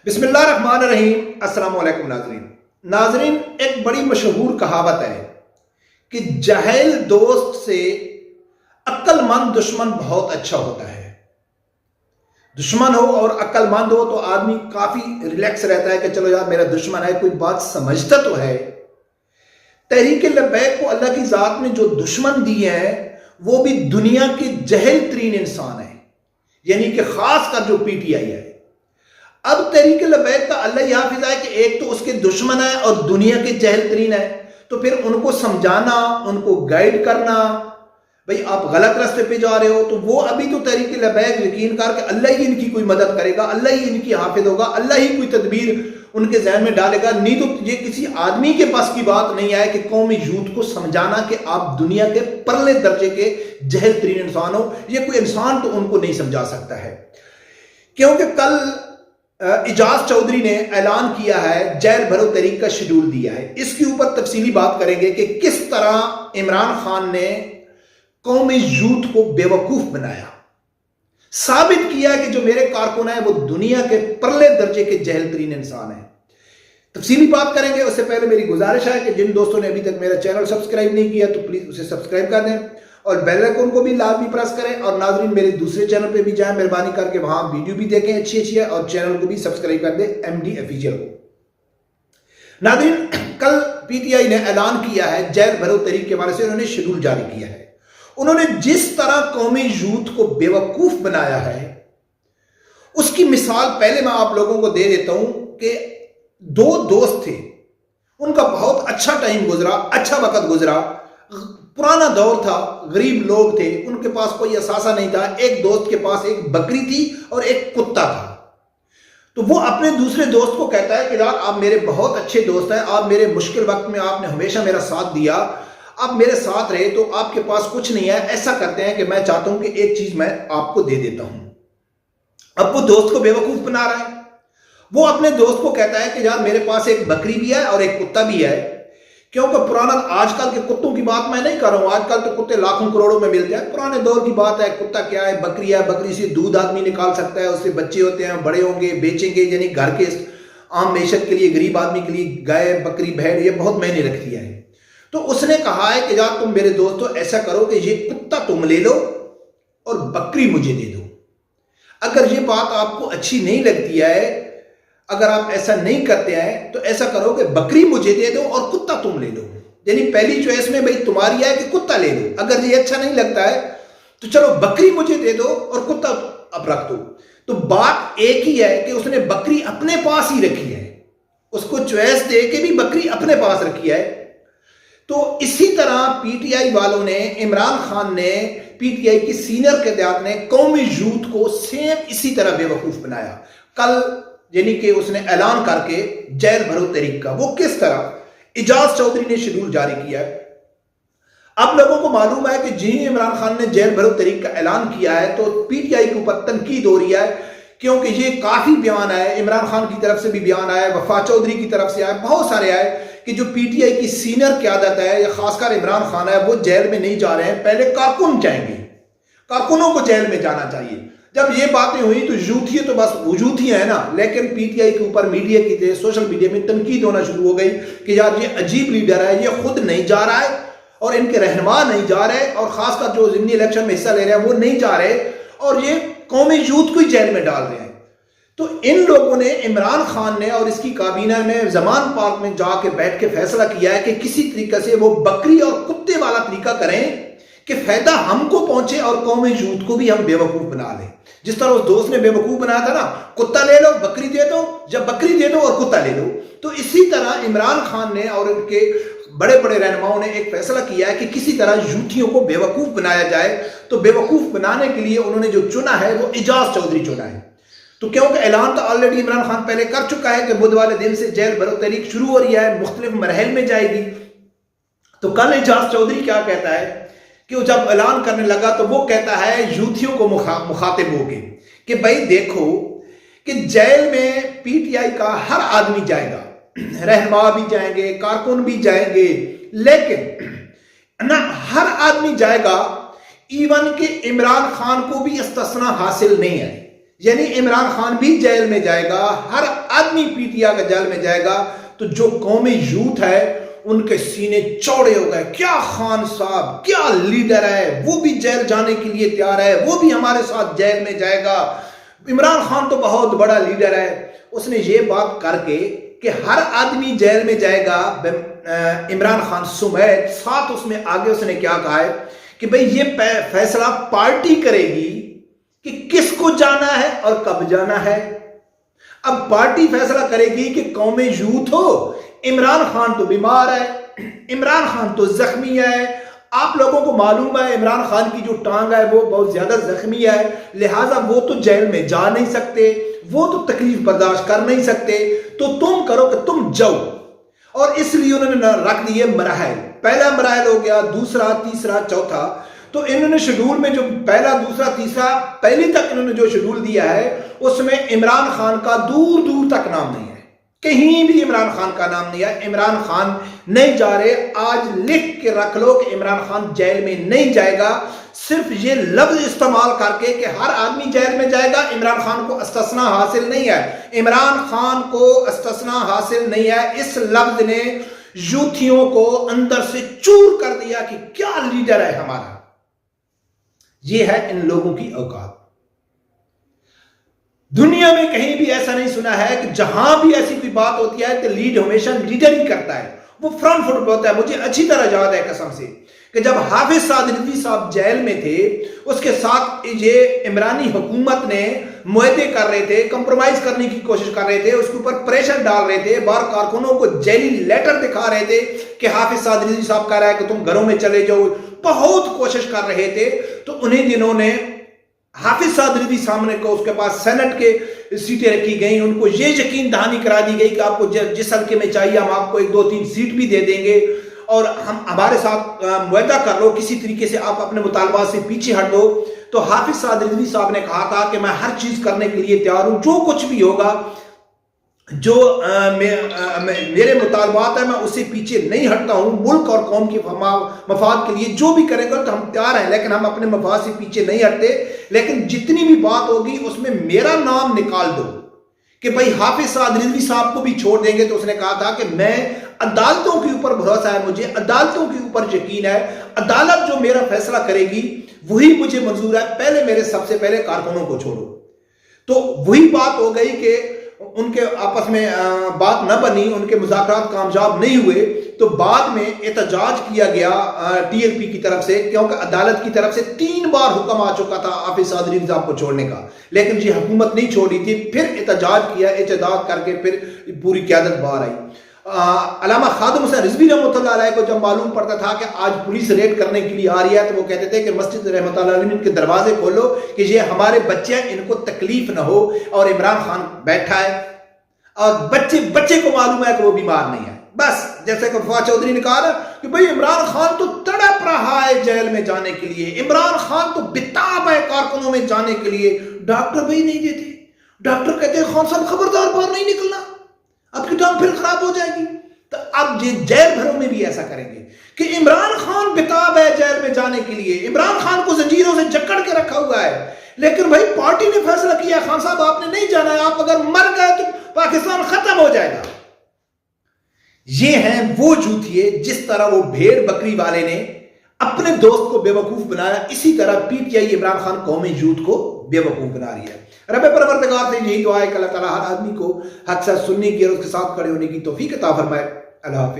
بسم اللہ الرحمن الرحیم۔ السلام علیکم ناظرین، ایک بڑی مشہور کہاوت ہے کہ جاہل دوست سے عقل مند دشمن بہت اچھا ہوتا ہے۔ دشمن ہو اور عقل مند ہو تو آدمی کافی ریلیکس رہتا ہے کہ چلو یار میرا دشمن ہے، کوئی بات سمجھتا تو ہے۔ تحریک لبیک کو اللہ کی ذات نے جو دشمن دیے ہیں وہ بھی دنیا کے جاہل ترین انسان ہیں، یعنی کہ خاص کر جو پی ٹی آئی ہے۔ اب تحریک لبیک کا اللہ یہ حافظ ہے کہ ایک تو اس کے دشمن ہے اور دنیا کے جاہل ترین ہے، تو پھر ان کو سمجھانا، ان کو گائیڈ کرنا، بھئی آپ غلط راستے پہ جا رہے ہو، تو وہ ابھی تو تحریک لبیک یقین کر کے اللہ ہی ان کی کوئی مدد کرے گا، اللہ ہی ان کی حافظ ہوگا، اللہ ہی کوئی تدبیر ان کے ذہن میں ڈالے گا، نہیں تو یہ کسی آدمی کے پاس کی بات نہیں ہے کہ قومی یوتھ کو سمجھانا کہ آپ دنیا کے پرلے درجے کے جاہل ترین انسان ہو۔ یہ کوئی انسان تو ان کو نہیں سمجھا سکتا ہے، کیونکہ کل اعجاز چودھری نے اعلان کیا ہے، جیل بھرو تحریک کا شیڈول دیا ہے۔ اس کے اوپر تفصیلی بات کریں گے کہ کس طرح عمران خان نے قومی یوتھ کو بے وقوف بنایا، ثابت کیا کہ جو میرے کارکن ہیں وہ دنیا کے پرلے درجے کے جاہل ترین انسان ہیں۔ تفصیلی بات کریں گے، اس سے پہلے میری گزارش ہے کہ جن دوستوں نے ابھی تک میرا چینل سبسکرائب نہیں کیا تو پلیز اسے سبسکرائب کر دیں اور بیل آئیکن کو بھی لازمی پریس کریں، اور ناظرین میرے دوسرے چینل پہ بھی جائیں مہربانی کر کے، وہاں ویڈیو بھی دیکھیں اچھی ہے، اور چینل کو بھی سبسکرائب کر دیں MD آفیشیل کو۔ ناظرین کل پی ٹی آئی نے اعلان کیا ہے، جیل بھرو تحریک کے حوالے سے انہوں نے شیڈول جاری کیا ہے۔ انہوں نے جس طرح قومی یوتھ کو بے وقوف بنایا ہے اس کی مثال پہلے میں آپ لوگوں کو دے دیتا ہوں کہ دو دوست تھے، ان کا بہت اچھا ٹائم گزرا، اچھا وقت گزرا، پرانا دور تھا، غریب لوگ تھے، ان کے پاس کوئی اثاثہ نہیں تھا۔ ایک دوست کے پاس ایک بکری تھی اور ایک کتا تھا، تو وہ اپنے دوسرے دوست کو کہتا ہے کہ یار آپ میرے بہت اچھے دوست ہیں، آپ میرے مشکل وقت میں آپ نے ہمیشہ میرا ساتھ دیا، آپ میرے ساتھ رہے، تو آپ کے پاس کچھ نہیں ہے، ایسا کرتے ہیں کہ میں چاہتا ہوں کہ ایک چیز میں آپ کو دے دیتا ہوں۔ اب وہ دوست کو بے وقوف بنا رہا ہے، وہ اپنے دوست کو کہتا ہے کہ یار میرے پاس ایک بکری بھی ہے اور ایک کتا بھی ہے، کیونکہ پرانا آج کل کے کتوں کی بات میں نہیں کر رہا ہوں، آج کل تو کتے لاکھوں کروڑوں میں ملتے ہیں، پرانے دور کی بات ہے، کتا کیا ہے، بکری ہے، بکری سے دودھ آدمی نکال سکتا ہے، اس سے بچے ہوتے ہیں، بڑے ہوں گے بیچیں گے، یعنی گھر کے عام معیشت کے لیے، غریب آدمی کے لیے گائے بکری بھیڑ یہ بہت معنی رکھتی ہے۔ تو اس نے کہا ہے کہ یار تم میرے دوستو ایسا کرو کہ یہ کتا تم لے لو اور بکری مجھے دے دو۔ اگر یہ بات آپ کو اچھی نہیں لگتی ہے، اگر آپ ایسا نہیں کرتے ہیں تو ایسا کرو کہ بکری مجھے دے دو اور کتا تم لے لو، یعنی پہلی چوائس میں بھئی تمہاری ہے کہ کتا لے لو، اگر یہ اچھا نہیں لگتا ہے تو چلو بکری مجھے دے دو اور کتا اب رکھ دو۔ تو بات ایک ہی ہے کہ اس نے بکری اپنے پاس ہی رکھی ہے، اس کو چوائس دے کے بھی بکری اپنے پاس رکھی ہے۔ تو اسی طرح پی ٹی آئی والوں نے، عمران خان نے، پی ٹی آئی کی سینئر قیادت نے قومی یوتھ کو سیم اسی طرح بے وقوف بنایا کل، یعنی کہ اس نے اعلان کر کے جیل بھرو تحریک کا۔ وہ کس طرح؟ اعجاز چودھری نے شیڈول جاری کیا ہے۔ اب لوگوں کو معلوم ہے کہ جی عمران خان نے جیل بھرو تحریک کا اعلان کیا ہے تو پی ٹی آئی کے اوپر تنقید ہو رہی ہے، کیونکہ یہ کافی بیان آئے، عمران خان کی طرف سے بھی بیان آیا، وفا چودھری کی طرف سے آئے، بہت سارے آئے کہ جو پی ٹی آئی کی سینئر قیادت ہے یا خاص کر عمران خان ہے وہ جیل میں نہیں جا رہے ہیں، پہلے کارکن جائیں گے، کارکنوں کو جیل میں جانا چاہیے۔ جب یہ باتیں ہوئی تو یوتھی تو بس وجود ہی ہے نا، لیکن پی ٹی آئی کے اوپر میڈیا کی سوشل میڈیا میں تنقید ہونا شروع ہو گئی کہ یار یہ عجیب لیڈر ہے، یہ خود نہیں جا رہا ہے اور ان کے رہنما نہیں جا رہے، اور خاص کر جو ضمنی الیکشن میں حصہ لے رہے ہیں وہ نہیں جا رہے، اور یہ قومی یوتھ کو ہی جیل میں ڈال رہے ہیں۔ تو ان لوگوں نے، عمران خان نے اور اس کی کابینہ نے زمان پارک میں جا کے بیٹھ کے فیصلہ کیا ہے کہ کسی طریقے سے وہ بکری اور کتے والا طریقہ کریں کہ فائدہ ہم کو پہنچے اور قومی یوتھ کو بھی ہم بے وقوف بنا لیں۔ جس طرح اس دوست نے بے وقوف بنایا تھا نا، کتا لے لو بکری دے دو، جب بکری دے دو اور کتا لے لو، تو اسی طرح عمران خان نے اور ان کے بڑے بڑے رہنماؤں نے ایک فیصلہ کیا ہے کہ کسی طرح یوتھیوں کو بے وقوف بنایا جائے۔ تو بے وقوف بنانے کے لیے انہوں نے جو چنا ہے وہ اعجاز چودھری چنا ہے۔ تو کیونکہ اعلان تو آلریڈی عمران خان پہلے کر چکا ہے کہ بدھ والے دن سے جیل بھرو تحریک شروع ہو رہی ہے، مختلف مراحل میں جائے گی۔ تو کل اعجاز چودھری کیا کہتا ہے کہ وہ جب اعلان کرنے لگا تو وہ کہتا ہے یوتھیوں کو مخاطب ہو کے کہ بھائی دیکھو کہ جیل میں پی ٹی آئی کا ہر آدمی جائے گا، رہنما بھی جائیں گے، کارکن بھی جائیں گے، لیکن نہ ہر آدمی جائے گا، ایون کہ عمران خان کو بھی استثناء حاصل نہیں ہے، یعنی عمران خان بھی جیل میں جائے گا، ہر آدمی PTI کا جیل میں جائے گا تو جو قومی یوتھ ہے ان کے سینے چوڑے ہو گئے، کیا خان صاحب، کیا لیڈر ہے، وہ بھی جیل جانے کے لیے تیار ہے، وہ بھی ہمارے ساتھ جیل میں جائے گا۔ عمران خان تو بہت بڑا لیڈر ہے، اس نے یہ بات کر کے کہ ہر آدمی جیل میں جائے گا عمران خان سمیت، ساتھ اس میں آگے اس نے کیا کہا ہے کہ بھئی یہ فیصلہ پارٹی کرے گی کہ کس کو جانا ہے اور کب جانا ہے۔ اب پارٹی فیصلہ کرے گی کہ قوم یوتھ ہو، عمران خان تو بیمار ہے، عمران خان تو زخمی ہے، آپ لوگوں کو معلوم ہے عمران خان کی جو ٹانگ ہے وہ بہت زیادہ زخمی ہے، لہٰذا وہ تو جیل میں جا نہیں سکتے، وہ تو تکلیف برداشت کر نہیں سکتے، تو تم کرو کہ تم جاؤ۔ اور اس لیے انہوں نے رکھ دیے مراحل، پہلا مراحل ہو گیا، دوسرا، تیسرا، چوتھا۔ تو انہوں نے شیڈول میں جو پہلا، دوسرا، تیسرا، پہلی تک انہوں نے جو شیڈول دیا ہے اس میں عمران خان کا دور دور تک نام نہیں ہے، کہیں بھی عمران خان کا نام نہیں ہے۔ عمران خان نہیں جا رہے، آج لکھ کے رکھ لو کہ عمران خان جیل میں نہیں جائے گا، صرف یہ لفظ استعمال کر کے کہ ہر آدمی جیل میں جائے گا، عمران خان کو استثناء حاصل نہیں ہے، عمران خان کو استثناء حاصل نہیں ہے۔ اس لفظ نے یوتھیوں کو اندر سے چور کر دیا کہ کیا لیڈر ہے ہمارا۔ یہ ہے ان لوگوں کی اوقات۔ دنیا میں کہیں بھی ایسا نہیں سنا ہے کہ جہاں بھی ایسی کوئی بات ہوتی ہے تو لیڈ ہمیشہ لیڈر ہی کرتا ہے، وہ فرنٹ فٹ ہوتا ہے۔ مجھے اچھی طرح یاد ہے قسم سے کہ جب حافظ سعد رضوی صاحب جیل میں تھے، اس کے ساتھ یہ عمرانی حکومت نے معاہدے کر رہے تھے، کمپرومائز کرنے کی کوشش کر رہے تھے، اس کے اوپر پریشر ڈال رہے تھے، بار کارکنوں کو جیلی لیٹر دکھا رہے تھے کہ حافظ سعد رضوی صاحب کہہ رہا ہے کہ تم گھروں میں چلے جاؤ، بہت کوشش کر رہے تھے۔ تو انہیں دنوں نے حافظ سعد رضوی سامنے کو اس کے پاس سینٹ کے سیٹیں رکھی گئیں، ان کو یہ یقین دہانی کرا دی گئی کہ آپ کو جس حلقے میں چاہیے ہم آپ کو 1-2-3 سیٹ بھی دے دیں گے اور ہم ہمارے ساتھ معاہدہ کر لو، کسی طریقے سے آپ اپنے مطالبات سے پیچھے ہٹ دو۔ تو حافظ سعد رضوی صاحب نے کہا تھا کہ میں ہر چیز کرنے کے لیے تیار ہوں، جو کچھ بھی ہوگا، جو میرے مطالبات ہیں میں اسے پیچھے نہیں ہٹتا ہوں، ملک اور قوم کے مفاد کے لیے جو بھی کریں گے تو ہم تیار ہیں، لیکن ہم اپنے مفاد سے پیچھے نہیں ہٹتے، لیکن جتنی بھی بات ہوگی اس میں میرا نام نکال دو کہ بھئی حافظ سعد رضوی صاحب کو بھی چھوڑ دیں گے۔ تو اس نے کہا تھا کہ میں عدالتوں کے اوپر بھروسہ ہے، مجھے عدالتوں کے اوپر یقین ہے، عدالت جو میرا فیصلہ کرے گی وہی مجھے منظور ہے، پہلے میرے سب سے پہلے کارکنوں کو چھوڑو۔ تو وہی بات ہو گئی کہ ان کے آپس میں بات نہ بنی، ان کے مذاکرات کامیاب نہیں ہوئے، تو بعد میں احتجاج کیا گیا TLP کی طرف سے، کیونکہ عدالت کی طرف سے 3 بار حکم آ چکا تھا حافظ سعد رضوی صاحب کو چھوڑنے کا، لیکن یہ حکومت نہیں چھوڑی تھی۔ پھر احتجاج کیا، احتجاج کر کے پھر پوری قیادت باہر آئی۔ علامہ خادم حسین رضوی رحمۃ اللہ علیہ کو جب معلوم پڑتا تھا کہ آج پولیس ریڈ کرنے کے لیے آ رہی ہے تو وہ کہتے تھے کہ مسجد رحمۃ اللہ علیہ کے دروازے کھولو کہ یہ ہمارے بچے ہیں، ان کو تکلیف نہ ہو، اور عمران خان بیٹھا ہے اور بچے کو معلوم ہے کہ وہ بیمار نہیں ہے۔ بس جیسے کہ فواد چودھری نے کہا نا کہ بھئی عمران خان تو تڑپ رہا ہے جیل میں جانے کے لیے، عمران خان تو بتاب ہے کارکنوں میں جانے کے لیے، ڈاکٹر بھائی نہیں دیتے، ڈاکٹر کہتے ہیں خان صاحب خبردار باہر نہیں نکلنا، اب کی ٹانگ پھر خراب ہو جائے گی۔ تو اب یہ جیل بھروں میں بھی ایسا کریں گے کہ عمران خان بتاب ہے جیل میں جانے کے لیے، عمران خان کو زنجیروں سے جکڑ کے رکھا ہوا ہے، لیکن بھائی پارٹی نے فیصلہ کیا خان صاحب آپ نے نہیں جانا ہے، آپ اگر مر گئے تو پاکستان ختم ہو جائے گا۔ یہ ہیں وہ جوتھیے، جس طرح وہ بھیڑ بکری والے نے اپنے دوست کو بے وقوف بنایا، اسی طرح PTI عمران خان قومی یوتھ کو بے وقوف بنا رہی ہے۔ رب پروردگار سے یہی دعا ہے کہ اللہ تعالیٰ ہر آدمی کو حق سے سننے کی اور اس کے ساتھ کھڑے ہونے کی توفیق عطا فرمائے۔ اللہ حافظ۔